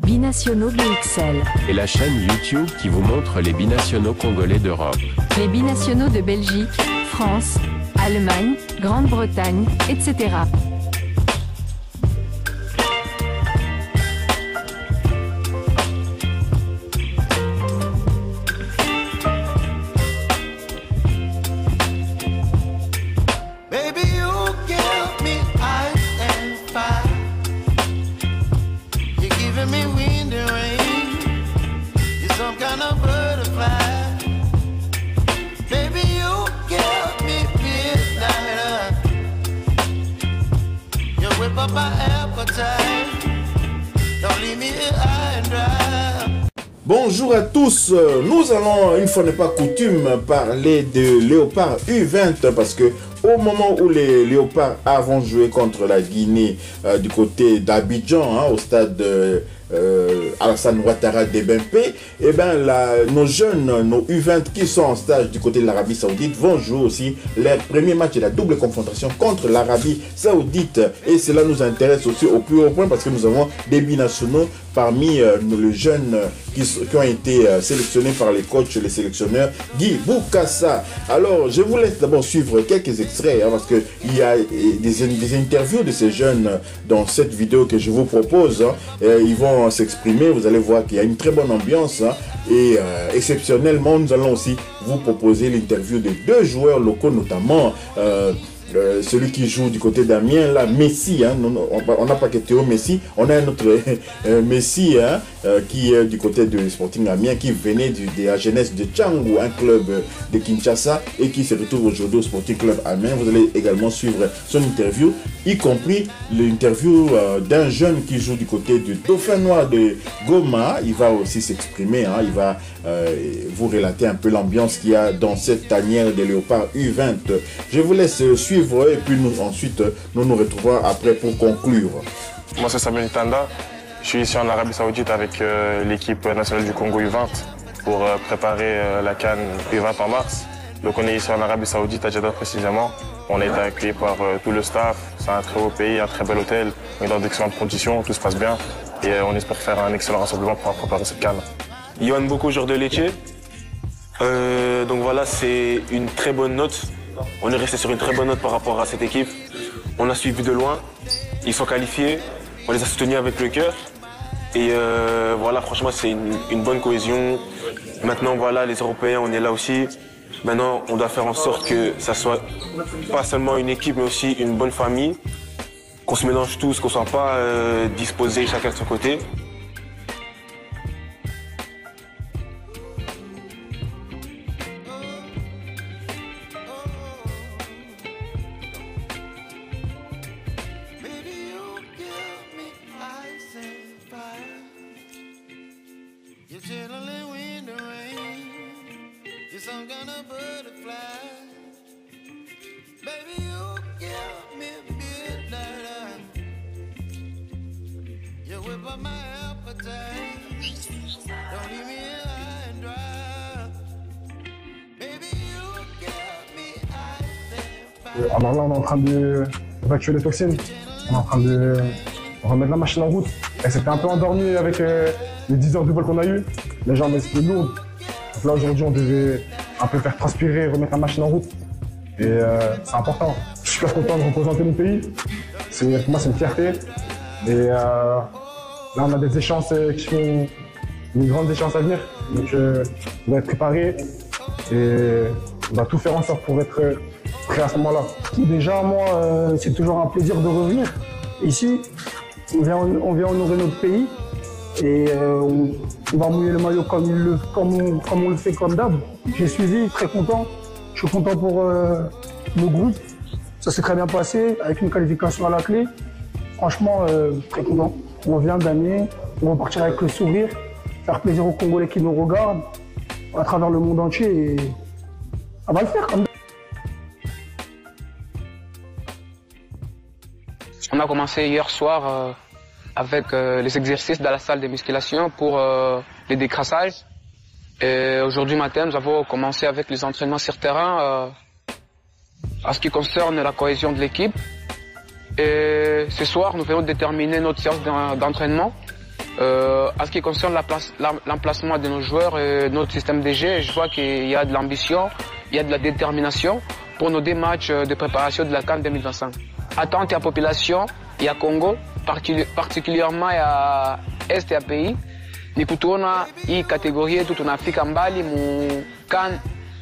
Binationaux BXL. Et la chaîne YouTube qui vous montre les binationaux congolais d'Europe. Les binationaux de Belgique, France, Allemagne, Grande-Bretagne, etc. Bonjour à tous, nous allons, une fois n'est pas coutume, parler de Léopard U20 parce que au moment où les Léopards vont jouer contre la Guinée du côté d'Abidjan, au stade Alassane Ouattara d'Ebempe, et ben nos jeunes, nos U20 qui sont en stage du côté de l'Arabie Saoudite vont jouer aussi leur premier match de la double confrontation contre l'Arabie Saoudite, et cela nous intéresse aussi au plus haut point parce que nous avons des binationaux parmi les jeunes qui ont été sélectionnés par les coachs, les sélectionneurs. Guy Boukassa. Alors je vous laisse d'abord suivre quelques extraits parce que il y a des interviews de ces jeunes dans cette vidéo que je vous propose. Ils vont s'exprimer, vous allez voir qu'il y a une très bonne ambiance et exceptionnellement nous allons aussi vous proposer l'interview de deux joueurs locaux, notamment celui qui joue du côté d'Amiens, là, Messi, on n'a pas que Théo Messi, on a un autre Messi qui est du côté de Sporting Amiens, qui venait de la jeunesse de Tchangou, un club de Kinshasa, et qui se retrouve aujourd'hui au Sporting Club Amiens. Vous allez également suivre son interview, y compris l'interview d'un jeune qui joue du côté du Dauphin Noir de Goma. Il va aussi s'exprimer, il va vous relater un peu l'ambiance qu'il y a dans cette tanière des Léopards U20. Je vous laisse suivre et puis ensuite nous nous retrouvons après pour conclure. Moi c'est Samuel Tanda, je suis ici en Arabie Saoudite avec l'équipe nationale du Congo U20 pour préparer la CAN U20 en mars. Donc on est ici en Arabie Saoudite à Jeddah précisément. On est accueillis par tout le staff, c'est un très beau pays, un très bel hôtel, on est dans d'excellentes conditions, tout se passe bien et on espère faire un excellent rassemblement pour préparer cette CAN. Yohan Boko, joueur de Lecce. Donc voilà, c'est une très bonne note. On est resté sur une très bonne note par rapport à cette équipe. On a suivi de loin. Ils sont qualifiés. On les a soutenus avec le cœur. Et voilà, franchement, c'est une bonne cohésion. Maintenant, voilà, les Européens, on est là aussi. Maintenant, on doit faire en sorte que ça soit pas seulement une équipe, mais aussi une bonne famille. Qu'on se mélange tous, qu'on soit pas disposés chacun de son côté. Alors là, on est en train d'évacuer les toxines. On est en train de remettre la machine en route. Elle s'était un peu endormie avec les 10 heures de vol qu'on a eues. Les jambes étaient lourdes. Donc là, aujourd'hui, on devait un peu faire transpirer, remettre la machine en route. Et c'est important. Je suis super content de représenter mon pays. Pour moi, c'est une fierté. Et là, on a des échéances qui sont des grandes échéances à venir. Donc, on va être préparé et on va tout faire en sorte pour être prêt à ce moment-là. Déjà, moi, c'est toujours un plaisir de revenir. Ici, on vient honorer notre pays et on va mouiller le maillot comme on le fait comme d'hab. J'ai suivi, très content. Je suis content pour le groupe. Ça s'est très bien passé, avec une qualification à la clé. Franchement, très content. On vient gagner, on va partir avec le sourire, faire plaisir aux Congolais qui nous regardent à travers le monde entier et ça va le faire comme d'hab. On a commencé hier soir avec les exercices dans la salle de musculation pour les décrassages. Et aujourd'hui matin, nous avons commencé avec les entraînements sur terrain en ce qui concerne la cohésion de l'équipe. Et ce soir, nous venons déterminer notre séance d'entraînement En ce qui concerne l'emplacement de nos joueurs et notre système de jeu, je vois qu'il y a de l'ambition, il y a de la détermination pour nos 2 matchs de préparation de la CAN 2025. Attente à population, il y a Congo, particulièrement il y a Est ya pays. Ni kutuona hii kategoria yetu tunafika mbali mu CAN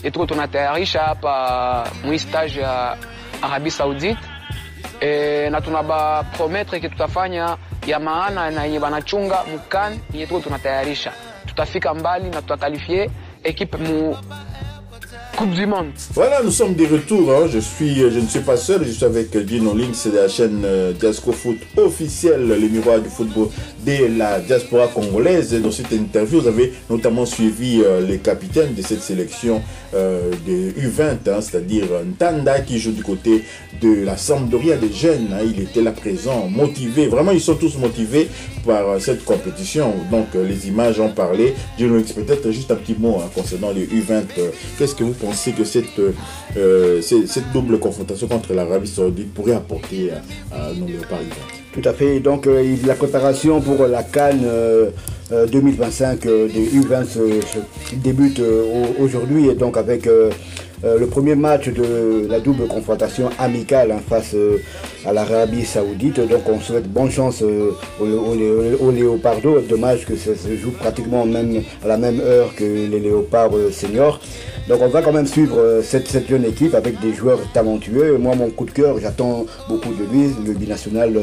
yetu tunatayarisha hapa mu stage ya Arabie Saoudite. Na tunaba promettre que tutafanya ya maana na yenye banachunga mu CAN yetu tunatayarisha. Tutafika mbali na tutakalifie équipe mu Coupe du Monde. Voilà, nous sommes de retour. Hein. Je ne suis pas seul, je suis avec Gino Link, c'est la chaîne Diasco Foot officielle, les miroirs du football de la diaspora congolaise. Dans cette interview, vous avez notamment suivi les capitaines de cette sélection de U20, hein, c'est-à-dire Ntanda qui joue du côté de la Sampdoria des jeunes. Hein. Il était là présent, motivé. Vraiment, ils sont tous motivés par cette compétition. Donc, les images en parlaient. Gino Link, peut-être juste un petit mot hein, concernant les U20. Qu'est-ce que vous pensez que cette double confrontation contre l'Arabie Saoudite pourrait apporter à nos léopards U20? Tout à fait. Donc la préparation pour la CAN 2025 des U20 débute aujourd'hui et donc avec le premier match de la double confrontation amicale face à l'Arabie Saoudite. Donc on souhaite bonne chance aux Léopardos. Dommage que ça se joue pratiquement même à la même heure que les Léopards seniors. Donc on va quand même suivre cette jeune équipe avec des joueurs talentueux. Moi mon coup de cœur, j'attends beaucoup de lui, le binational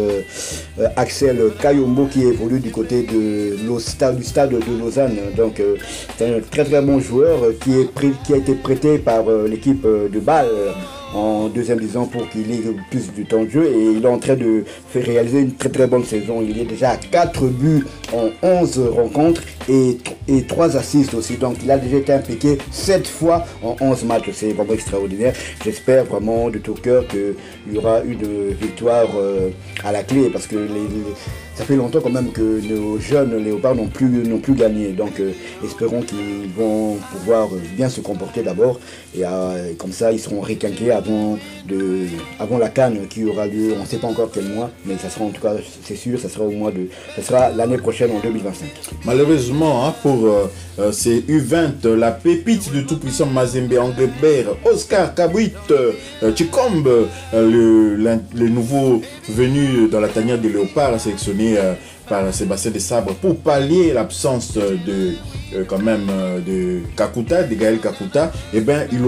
Axel Kayombo qui évolue du côté du stade de Lausanne. Donc c'est un très très bon joueur qui a été prêté par l'équipe de Bâle en deuxième division pour qu'il ait plus du temps de jeu et il est en train de faire réaliser une très très bonne saison. Il est déjà à 4 buts en 11 rencontres et 3 assists aussi. Donc il a déjà été impliqué 7 fois en 11 matchs. C'est vraiment extraordinaire. J'espère vraiment de tout cœur qu'il y aura une victoire à la clé parce que ça fait longtemps quand même que nos jeunes léopards n'ont plus gagné. Donc espérons qu'ils vont pouvoir bien se comporter d'abord et comme ça ils seront requinqués avant la CAN qui aura lieu, on ne sait pas encore quel mois, mais ça sera en tout cas, c'est sûr, ça sera l'année prochaine en 2025. Malheureusement, hein, pour ces U20, la pépite du tout-puissant Mazembe Anglebert, Oscar Kabouit Chikombe, le nouveau venu dans la tanière des léopards, sélectionné par Sébastien Desabre pour pallier l'absence de Kakuta, de Gaël Kakuta, et ben il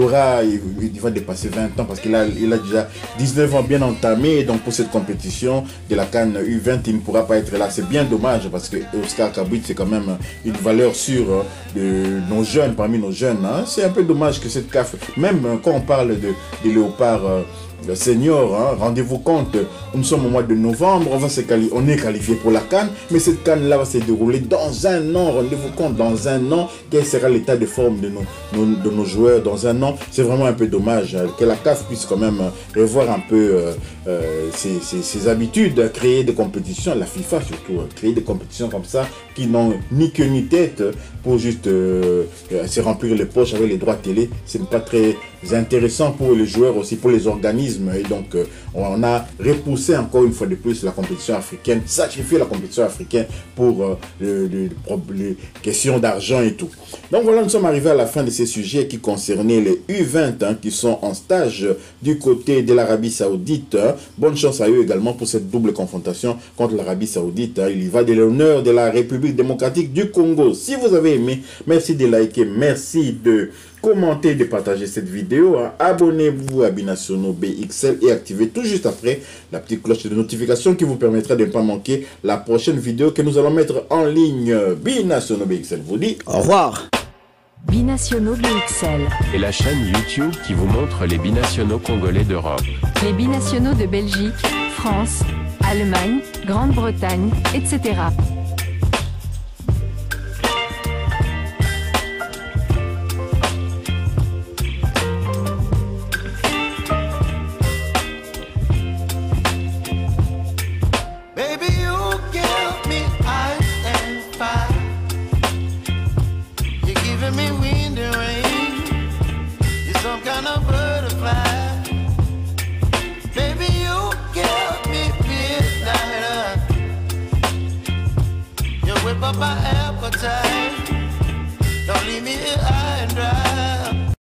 va dépasser 20 ans parce qu'il a déjà 19 ans bien entamé et donc pour cette compétition de la CAN U20 il ne pourra pas être là. C'est bien dommage parce que Oscar Kabouit c'est quand même une valeur sûre de nos jeunes, parmi nos jeunes. Hein. C'est un peu dommage que cette CAF, même quand on parle des léopards senior, hein, rendez-vous compte, nous sommes au mois de novembre, on est qualifié pour la CAN, mais cette CAN là va se dérouler dans un an, rendez-vous compte, dans un an, quel sera l'état de forme de nos joueurs dans un an. C'est vraiment un peu dommage que la CAF puisse quand même revoir un peu ses habitudes, créer des compétitions, la FIFA surtout, créer des compétitions comme ça qui n'ont ni queue ni tête pour juste se remplir les poches avec les droits télé. Ce n'est pas très intéressant pour les joueurs aussi, pour les organismes, et donc on a repoussé encore une fois de plus la compétition africaine, sacrifié la compétition africaine pour les questions d'argent et tout. Donc voilà, nous sommes arrivés à la fin de ces sujets qui concernaient les U20 hein, qui sont en stage du côté de l'Arabie Saoudite. Hein. Bonne chance à eux également pour cette double confrontation contre l'Arabie Saoudite. Hein. Il y va de l'honneur de la République démocratique du Congo. Si vous avez aimé, merci de liker, merci de commenter, de partager cette vidéo. Hein. Abonnez-vous à Binationaux BXL et activez tout juste après la petite cloche de notification qui vous permettra de ne pas manquer la prochaine vidéo que nous allons mettre en ligne. Binationaux BXL vous dit au revoir. Binationaux BXL. Et la chaîne YouTube qui vous montre les binationaux congolais d'Europe. Les binationaux de Belgique, France, Allemagne, Grande-Bretagne, etc. whip up my appetite. Don't leave me here.